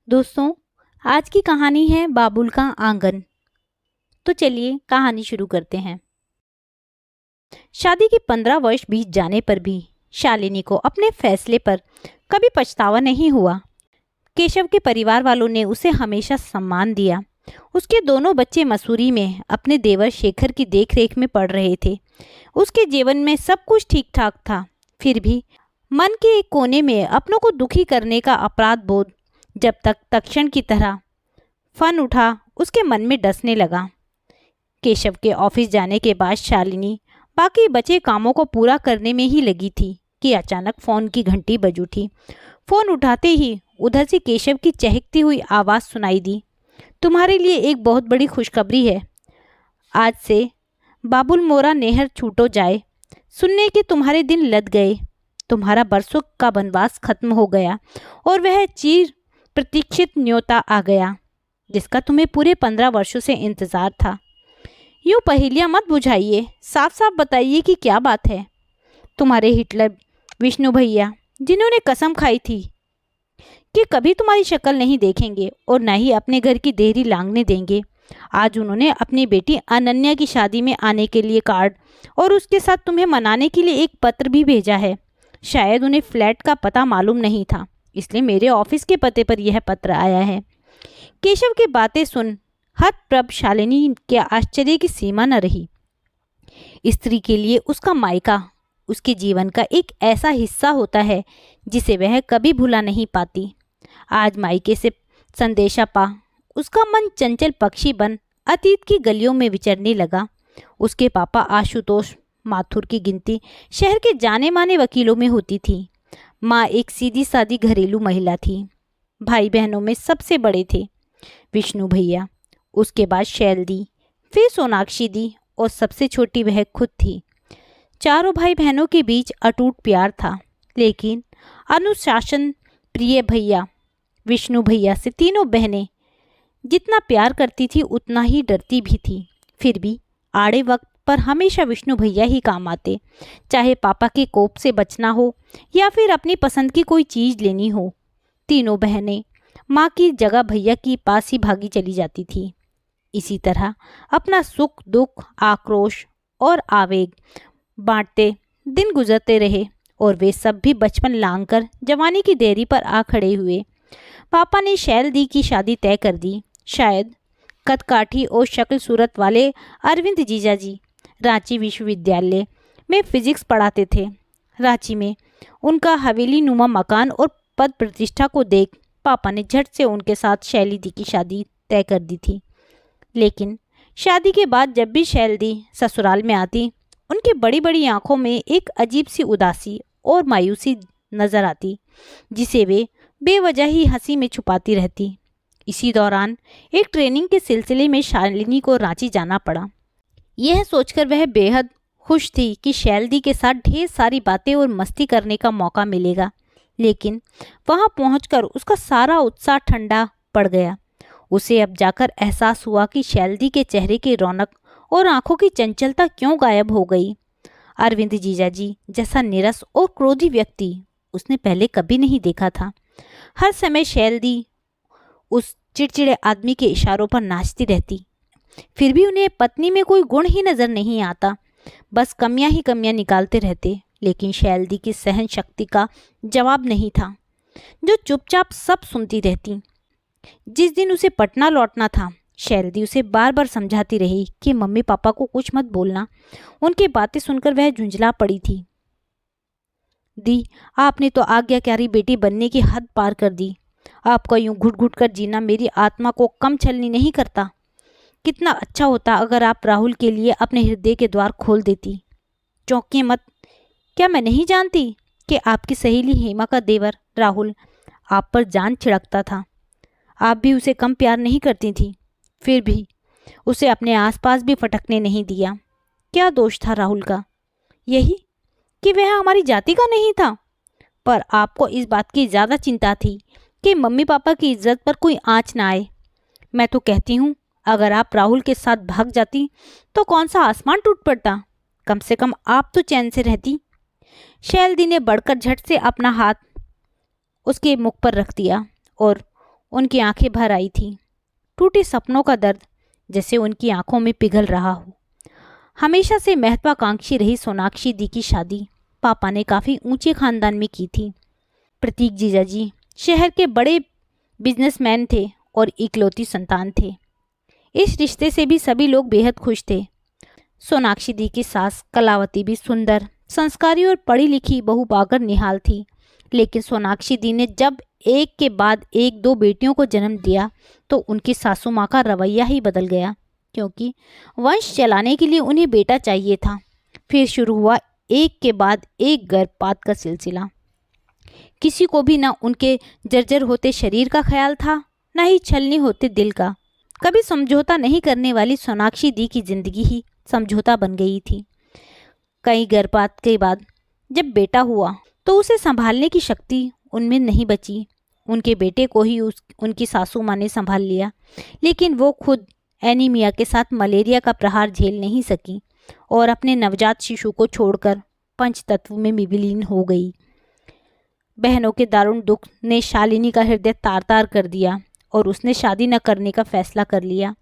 दोस्तों, आज की कहानी है बाबुल का आंगन। तो चलिए कहानी शुरू करते हैं। शादी के 15 वर्ष बीत जाने पर भी शालिनी को अपने फैसले पर कभी पछतावा नहीं हुआ। केशव के परिवार वालों ने उसे हमेशा सम्मान दिया। उसके दोनों बच्चे मसूरी में अपने देवर शेखर की देखरेख में पढ़ रहे थे। उसके जीवन में सब कुछ ठीक ठाक था। फिर भी मन के एक कोने में अपनों को दुखी करने का अपराध बोध जब तक तक्षण की तरह फन उठा उसके मन में डसने लगा। केशव के ऑफिस जाने के बाद शालिनी बाकी बचे कामों को पूरा करने में ही लगी थी कि अचानक फ़ोन की घंटी बज उठी। फ़ोन उठाते ही उधर से केशव की चहकती हुई आवाज़ सुनाई दी। तुम्हारे लिए एक बहुत बड़ी खुशखबरी है। आज से बाबुल मोरा नेहर छूटो जाए। सुनने के तुम्हारे दिन लद गए। तुम्हारा बरसों का वनवास खत्म हो गया और वह चिर प्रतीक्षित न्योता आ गया जिसका तुम्हें पूरे 15 वर्षों से इंतजार था। यूँ पहेलियाँ मत बुझाइए, साफ साफ बताइए कि क्या बात है। तुम्हारे हिटलर विष्णु भैया, जिन्होंने कसम खाई थी कि कभी तुम्हारी शक्ल नहीं देखेंगे और न ही अपने घर की देहरी लांघने देंगे, आज उन्होंने अपनी बेटी अनन्या की शादी में आने के लिए कार्ड और उसके साथ तुम्हें मनाने के लिए एक पत्र भी भेजा है। शायद उन्हें फ्लैट का पता मालूम नहीं था, इसलिए मेरे ऑफिस के पते पर यह पत्र आया है। केशव की बातें सुन हतप्रभ शालिनी के आश्चर्य की सीमा न रही। स्त्री के लिए उसका मायका उसके जीवन का एक ऐसा हिस्सा होता है जिसे वह कभी भुला नहीं पाती। आज मायके से संदेशा पा उसका मन चंचल पक्षी बन अतीत की गलियों में विचरने लगा। उसके पापा आशुतोष माथुर की गिनती शहर के जाने माने वकीलों में होती थी। माँ एक सीधी सादी घरेलू महिला थी। भाई बहनों में सबसे बड़े थे विष्णु भैया, उसके बाद शैलदी, फिर सोनाक्षी दी और सबसे छोटी वह खुद थी। चारों भाई बहनों के बीच अटूट प्यार था, लेकिन अनुशासन प्रिय भैया विष्णु भैया से तीनों बहनें जितना प्यार करती थी उतना ही डरती भी थी। फिर भी आड़े वक्त पर हमेशा विष्णु भैया ही काम आते, चाहे पापा के कोप से बचना हो या फिर अपनी पसंद की कोई चीज़ लेनी हो। तीनों बहनें माँ की जगह भैया के पास ही भागी चली जाती थी। इसी तरह अपना सुख दुख आक्रोश और आवेग बांटते दिन गुजरते रहे और वे सब भी बचपन लांघ कर जवानी की देरी पर आ खड़े हुए। पापा ने शैलदी की शादी तय कर दी। शायद कदकाठी और शक्ल सूरत वाले अरविंद जीजाजी रांची विश्वविद्यालय में फिजिक्स पढ़ाते थे। रांची में उनका हवेली नुमा मकान और पद प्रतिष्ठा को देख पापा ने झट से उनके साथ शैलदी की शादी तय कर दी थी। लेकिन शादी के बाद जब भी शैलदी ससुराल में आती, उनकी बड़ी बड़ी आंखों में एक अजीब सी उदासी और मायूसी नजर आती, जिसे वे बेवजह ही हंसी में छुपाती रहती। इसी दौरान एक ट्रेनिंग के सिलसिले में शालिनी को रांची जाना पड़ा। यह सोचकर वह बेहद खुश थी कि शैलदी के साथ ढेर सारी बातें और मस्ती करने का मौका मिलेगा, लेकिन वहां पहुंचकर उसका सारा उत्साह ठंडा पड़ गया। उसे अब जाकर एहसास हुआ कि शैलदी के चेहरे की रौनक और आंखों की चंचलता क्यों गायब हो गई। अरविंद जीजाजी जैसा निरस और क्रोधी व्यक्ति उसने पहले कभी नहीं देखा था। हर समय शैलदी उस चिड़चिड़े आदमी के इशारों पर नाचती रहती, फिर भी उन्हें पत्नी में कोई गुण ही नजर नहीं आता, बस कमियां ही कमियां निकालते रहते। लेकिन शैलदी की सहन शक्ति का जवाब नहीं था, जो चुपचाप सब सुनती रहती। जिस दिन उसे पटना लौटना था, शैलदी उसे बार बार समझाती रही कि मम्मी पापा को कुछ मत बोलना। उनकी बातें सुनकर वह झुंझला पड़ी थी। दी, आपने तो आज्ञाकारी बेटी बनने की हद पार कर दी। आपका यूं घुट घुट कर जीना मेरी आत्मा को कम छलनी नहीं करता। कितना अच्छा होता अगर आप राहुल के लिए अपने हृदय के द्वार खोल देती। चौंकिए मत, क्या मैं नहीं जानती कि आपकी सहेली हेमा का देवर राहुल आप पर जान छिड़कता था। आप भी उसे कम प्यार नहीं करती थी, फिर भी उसे अपने आसपास भी फटकने नहीं दिया। क्या दोष था राहुल का? यही कि वह हमारी जाति का नहीं था। पर आपको इस बात की ज़्यादा चिंता थी कि मम्मी पापा की इज्जत पर कोई आँच ना आए। मैं तो कहती हूँ, अगर आप राहुल के साथ भाग जाती तो कौन सा आसमान टूट पड़ता। कम से कम आप तो चैन से रहती। शैलदी ने बढ़कर झट से अपना हाथ उसके मुख पर रख दिया और उनकी आंखें भर आई थीं। टूटे सपनों का दर्द जैसे उनकी आंखों में पिघल रहा हो। हमेशा से महत्वाकांक्षी रही सोनाक्षी दी की शादी पापा ने काफ़ी ऊंचे खानदान में की थी। प्रतीक जीजाजी शहर के बड़े बिजनेसमैन थे और इकलौती संतान थे। इस रिश्ते से भी सभी लोग बेहद खुश थे। सोनाक्षी दी की सास कलावती भी सुंदर, संस्कारी और पढ़ी लिखी बहू पाकर निहाल थी। लेकिन सोनाक्षी दी ने जब एक के बाद एक दो बेटियों को जन्म दिया तो उनकी सासू माँ का रवैया ही बदल गया, क्योंकि वंश चलाने के लिए उन्हें बेटा चाहिए था। फिर शुरू हुआ एक के बाद एक गर्भपात का सिलसिला। किसी को भी ना उनके जर्जर होते शरीर का ख्याल था, ना ही छलनी होते दिल का। कभी समझौता नहीं करने वाली सोनाक्षी दी की जिंदगी ही समझौता बन गई थी। कई गर्भपात के बाद जब बेटा हुआ तो उसे संभालने की शक्ति उनमें नहीं बची। उनके बेटे को ही उनकी सासू माँ ने संभाल लिया, लेकिन वो खुद एनीमिया के साथ मलेरिया का प्रहार झेल नहीं सकी और अपने नवजात शिशु को छोड़कर पंचतत्व में विलीन हो गई। बहनों के दारुण दुख ने शालिनी का हृदय तार तार कर दिया और उसने शादी न करने का फैसला कर लिया।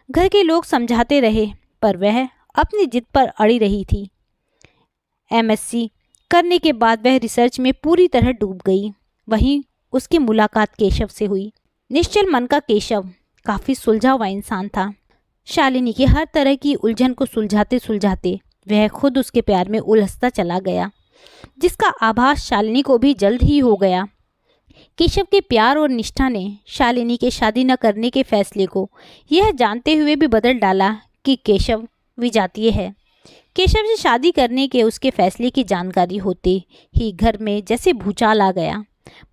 घर के लोग समझाते रहे पर वह अपनी जिद पर अड़ी रही थी। एमएससी करने के बाद वह रिसर्च में पूरी तरह डूब गई। वहीं उसकी मुलाकात केशव से हुई। निश्चल मन का केशव काफ़ी सुलझा हुआ इंसान था। शालिनी की हर तरह की उलझन को सुलझाते सुलझाते वह खुद उसके प्यार में उलझता चला गया, जिसका आभास शालिनी को भी जल्द ही हो गया। केशव के प्यार और निष्ठा ने शालिनी के शादी न करने के फैसले को यह जानते हुए भी बदल डाला कि केशव विजातीय है। केशव से शादी करने के उसके फैसले की जानकारी होते ही घर में जैसे भूचाल आ गया।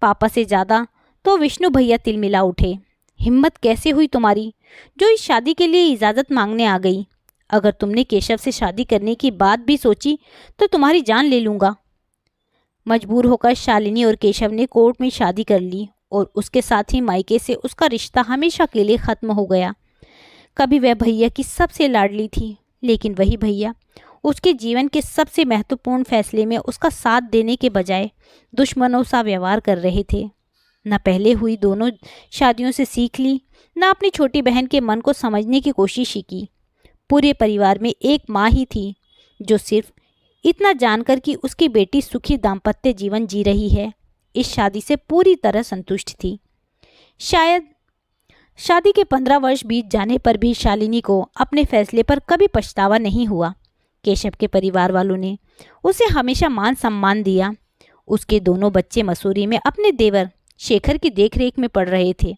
पापा से ज़्यादा तो विष्णु भैया तिलमिला उठे। हिम्मत कैसे हुई तुम्हारी जो इस शादी के लिए इजाज़त मांगने आ गई? अगर तुमने केशव से शादी करने की बात भी सोची तो तुम्हारी जान ले लूँगा। मजबूर होकर शालिनी और केशव ने कोर्ट में शादी कर ली और उसके साथ ही मायके से उसका रिश्ता हमेशा के लिए ख़त्म हो गया। कभी वह भैया की सबसे लाडली थी, लेकिन वही भैया उसके जीवन के सबसे महत्वपूर्ण फैसले में उसका साथ देने के बजाय दुश्मनों सा व्यवहार कर रहे थे। न पहले हुई दोनों शादियों से सीख ली, न अपनी छोटी बहन के मन को समझने की कोशिश ही की। पूरे परिवार में एक माँ ही थी जो सिर्फ इतना जानकर कि उसकी बेटी सुखी दाम्पत्य जीवन जी रही है, इस शादी से पूरी तरह संतुष्ट थी। शायद शादी के 15 वर्ष बीत जाने पर भी शालिनी को अपने फैसले पर कभी पछतावा नहीं हुआ। केशव के परिवार वालों ने उसे हमेशा मान सम्मान दिया। उसके दोनों बच्चे मसूरी में अपने देवर शेखर की देखरेख में पड़ रहे थे।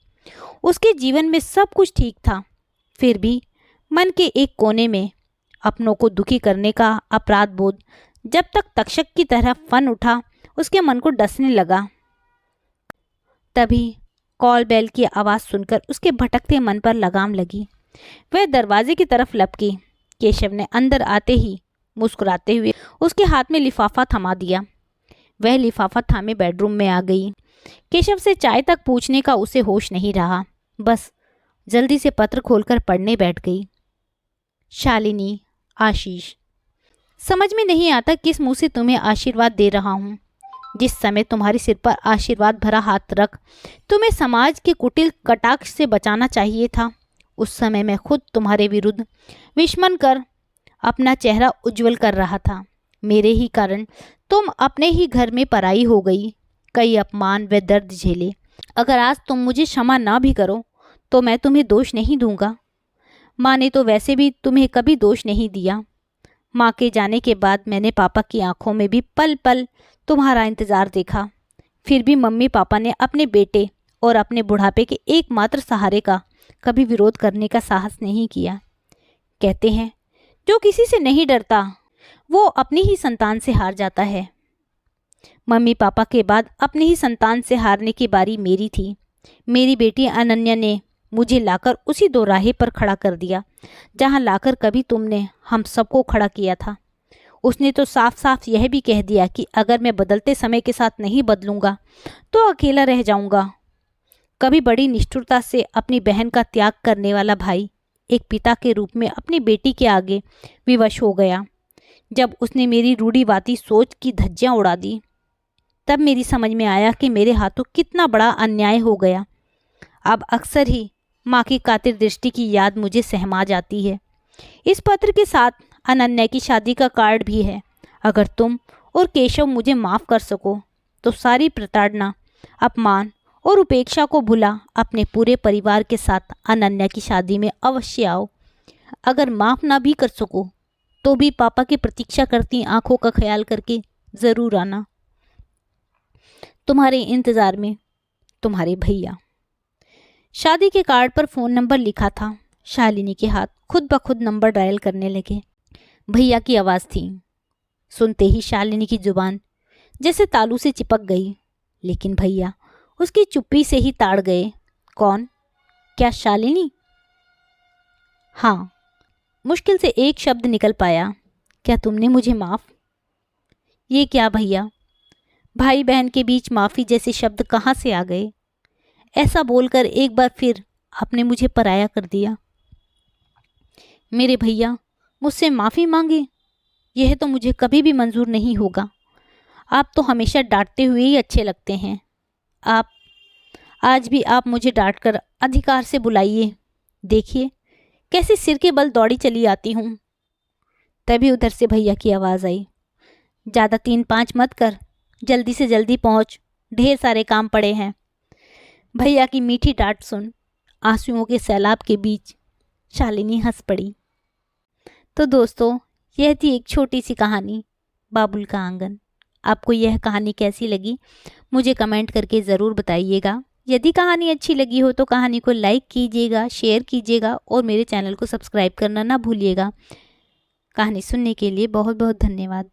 उसके जीवन में सब कुछ ठीक था, फिर भी मन के एक कोने में अपनों को दुखी करने का अपराध बोध जब तक तक्षक की तरह फन उठा, उसके मन को डसने लगा। तभी कॉल बेल की आवाज़ सुनकर उसके भटकते मन पर लगाम लगी। वह दरवाजे की तरफ लपकी। केशव ने अंदर आते ही मुस्कुराते हुए उसके हाथ में लिफाफा थमा दिया। वह लिफाफा थामे बेडरूम में आ गई। केशव से चाय तक पूछने का उसे होश नहीं रहा, बस जल्दी से पत्र खोलकर पढ़ने बैठ गई। शालिनी, आशीष, समझ में नहीं आता किस मुंह से तुम्हें आशीर्वाद दे रहा हूँ। जिस समय तुम्हारे सिर पर आशीर्वाद भरा हाथ रख तुम्हें समाज के कुटिल कटाक्ष से बचाना चाहिए था, उस समय मैं खुद तुम्हारे विरुद्ध विषमन कर अपना चेहरा उज्जवल कर रहा था। मेरे ही कारण तुम अपने ही घर में पराई हो गई, कई अपमान व दर्द झेले। अगर आज तुम मुझे क्षमा ना भी करो तो मैं तुम्हें दोष नहीं दूंगा। माँ ने तो वैसे भी तुम्हें कभी दोष नहीं दिया। माँ के जाने के बाद मैंने पापा की आंखों में भी पल पल तुम्हारा इंतज़ार देखा, फिर भी मम्मी पापा ने अपने बेटे और अपने बुढ़ापे के एकमात्र सहारे का कभी विरोध करने का साहस नहीं किया। कहते हैं जो किसी से नहीं डरता वो अपनी ही संतान से हार जाता है। मम्मी पापा के बाद अपनी ही संतान से हारने की बारी मेरी थी। मेरी बेटी अनन्या ने मुझे लाकर उसी दोराहे पर खड़ा कर दिया जहां लाकर कभी तुमने हम सबको खड़ा किया था। उसने तो साफ साफ यह भी कह दिया कि अगर मैं बदलते समय के साथ नहीं बदलूंगा तो अकेला रह जाऊंगा। कभी बड़ी निष्ठुरता से अपनी बहन का त्याग करने वाला भाई एक पिता के रूप में अपनी बेटी के आगे विवश हो गया। जब उसने मेरी रूढ़िवादी सोच की धज्जियां उड़ा दी, तब मेरी समझ में आया कि मेरे हाथों कितना बड़ा अन्याय हो गया। अब अक्सर ही माँ की कातिर दृष्टि की याद मुझे सहमा जाती है। इस पत्र के साथ अनन्या की शादी का कार्ड भी है। अगर तुम और केशव मुझे माफ़ कर सको तो सारी प्रताड़ना, अपमान और उपेक्षा को भुला अपने पूरे परिवार के साथ अनन्या की शादी में अवश्य आओ। अगर माफ़ ना भी कर सको तो भी पापा की प्रतीक्षा करती आंखों का ख्याल करके ज़रूर आना। तुम्हारे इंतज़ार में, तुम्हारे भैया। शादी के कार्ड पर फ़ोन नंबर लिखा था। शालिनी के हाथ खुद ब खुद नंबर डायल करने लगे। भैया की आवाज़ थी। सुनते ही शालिनी की जुबान जैसे तालू से चिपक गई, लेकिन भैया उसकी चुप्पी से ही ताड़ गए। कौन? क्या शालिनी? हाँ, मुश्किल से एक शब्द निकल पाया। क्या तुमने मुझे माफ़? ये क्या भैया, भाई बहन के बीच माफ़ी जैसे शब्द कहाँ से आ गए? ऐसा बोलकर एक बार फिर आपने मुझे पराया कर दिया। मेरे भैया मुझसे माफ़ी मांगे, यह तो मुझे कभी भी मंजूर नहीं होगा। आप तो हमेशा डांटते हुए ही अच्छे लगते हैं। आज भी आप मुझे डांटकर अधिकार से बुलाइए। देखिए कैसे सिर के बल दौड़ी चली आती हूँ। तभी उधर से भैया की आवाज़ आई। ज़्यादा 3-5 मत कर, जल्दी से जल्दी पहुँच, ढेर सारे काम पड़े हैं। भैया की मीठी डांट सुन आंसुओं के सैलाब के बीच शालिनी हंस पड़ी। तो दोस्तों, यह थी एक छोटी सी कहानी, बाबुल का आंगन। आपको यह कहानी कैसी लगी मुझे कमेंट करके ज़रूर बताइएगा। यदि कहानी अच्छी लगी हो तो कहानी को लाइक कीजिएगा, शेयर कीजिएगा और मेरे चैनल को सब्सक्राइब करना ना भूलिएगा। कहानी सुनने के लिए बहुत बहुत धन्यवाद।